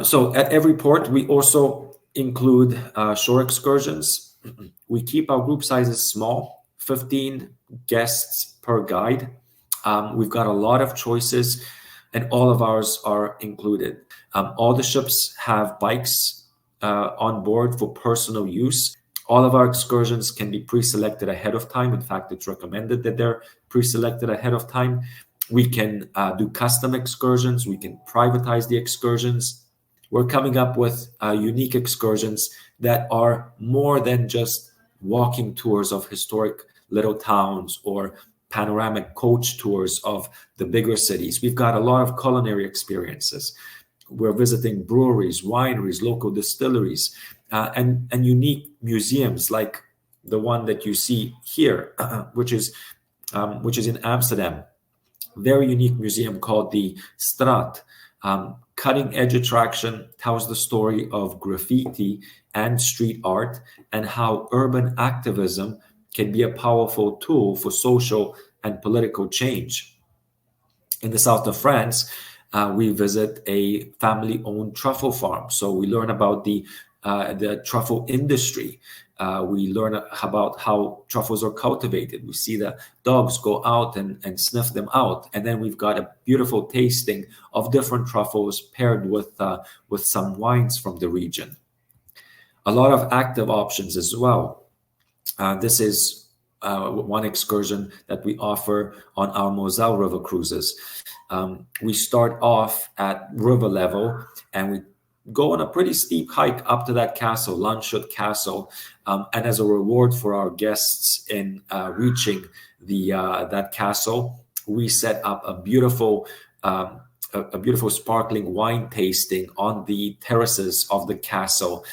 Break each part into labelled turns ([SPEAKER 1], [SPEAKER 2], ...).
[SPEAKER 1] So at every port, we also include shore excursions. We keep our group sizes small, 15 guests per guide. We've got a lot of choices, and all of ours are included. All the ships have bikes on board for personal use. All of our excursions can be pre-selected ahead of time. In fact, it's recommended that they're pre-selected ahead of time. We can do custom excursions. We can privatize the excursions. We're coming up with unique excursions that are more than just walking tours of historic little towns or panoramic coach tours of the bigger cities. We've got a lot of culinary experiences. We're visiting breweries, wineries, local distilleries, and unique museums like the one that you see here, which is in Amsterdam. Very unique museum called the Straat. Cutting edge attraction, tells the story of graffiti and street art and how urban activism can be a powerful tool for social and political change. In the south of France, we visit a family-owned truffle farm. So we learn about the truffle industry. We learn about how truffles are cultivated. We see the dogs go out and sniff them out. And then we've got a beautiful tasting of different truffles paired with some wines from the region. A lot of active options as well. This is one excursion that we offer on our Moselle River cruises. We start off at river level and we go on a pretty steep hike up to that castle, Landshut Castle, and as a reward for our guests in reaching that castle, we set up a beautiful sparkling wine tasting on the terraces of the castle.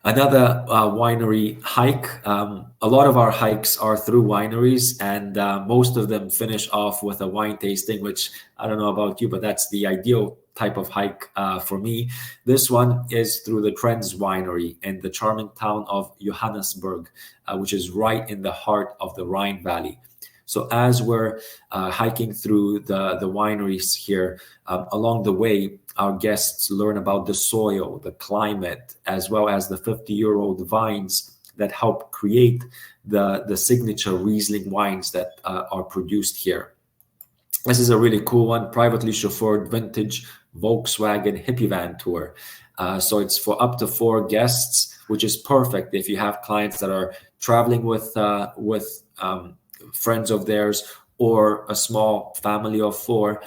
[SPEAKER 1] Another winery hike. A lot of our hikes are through wineries, and most of them finish off with a wine tasting, which I don't know about you, but that's the ideal type of hike for me. This one is through the Trends Winery in the charming town of Johannesburg, which is right in the heart of the Rhine Valley. So as we're hiking through the wineries here, along the way, our guests learn about the soil, the climate, as well as the 50-year-old vines that help create the signature Riesling wines that are produced here. This is a really cool one, privately chauffeured vintage Volkswagen hippie van tour. So it's for up to 4 guests, which is perfect if you have clients that are traveling with friends of theirs or a small family of 4.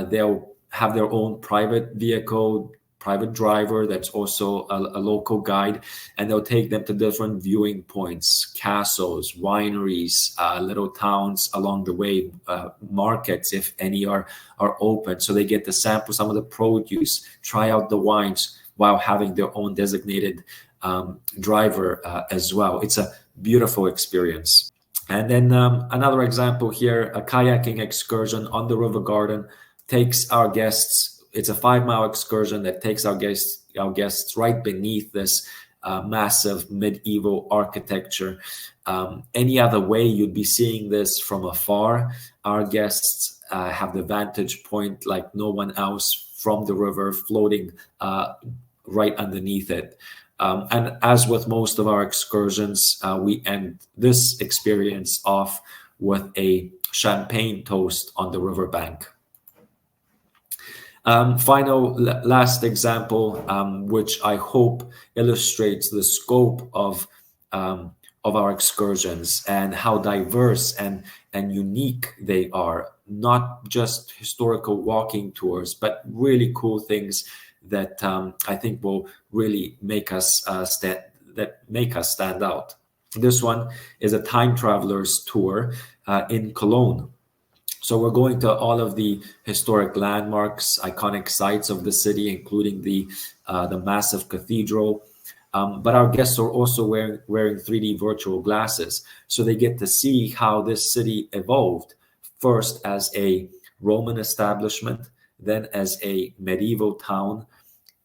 [SPEAKER 1] They'll have their own private vehicle, private driver that's also a local guide, and they'll take them to different viewing points, castles, wineries, little towns along the way, markets if any are open, so they get to sample some of the produce, try out the wines while having their own designated driver as well. It's a beautiful experience. And then another example here, a kayaking excursion on the River Garden takes our guests. It's a 5-mile excursion that takes our guests right beneath this massive medieval architecture. Any other way you'd be seeing this from afar. Our guests have the vantage point like no one else from the river, floating right underneath it. And as with most of our excursions, we end this experience off with a champagne toast on the riverbank. Last example, which I hope illustrates the scope of our excursions and how diverse and unique they are. Not just historical walking tours, but really cool things that I think will really make us stand out. This one is a time travelers tour in Cologne. So we're going to all of the historic landmarks, iconic sites of the city, including the massive cathedral. But our guests are also wearing 3D virtual glasses, so they get to see how this city evolved, first as a Roman establishment, then as a medieval town,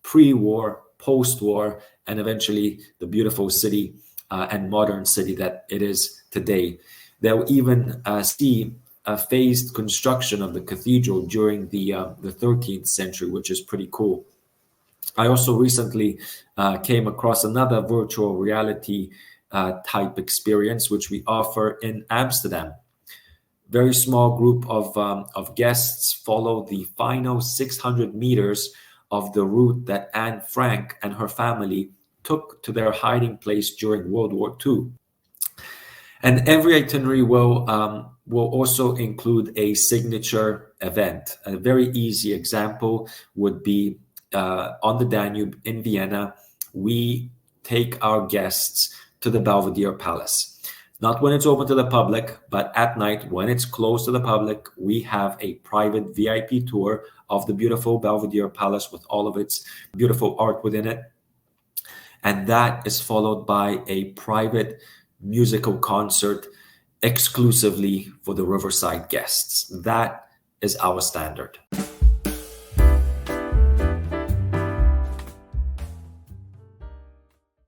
[SPEAKER 1] pre-war, post-war, and eventually the beautiful city and modern city that it is today. They'll even see a phased construction of the cathedral during the 13th century, which is pretty cool. I also recently came across another virtual reality type experience, which we offer in Amsterdam. Very small group of guests follow the final 600 meters of the route that Anne Frank and her family took to their hiding place during World War II. And every itinerary will also include a signature event. A very easy example would be on the Danube in Vienna. We take our guests to the Belvedere Palace. Not when it's open to the public, but at night when it's closed to the public, we have a private VIP tour of the beautiful Belvedere Palace with all of its beautiful art within it. And that is followed by a private musical concert exclusively for the Riverside guests. That is our standard.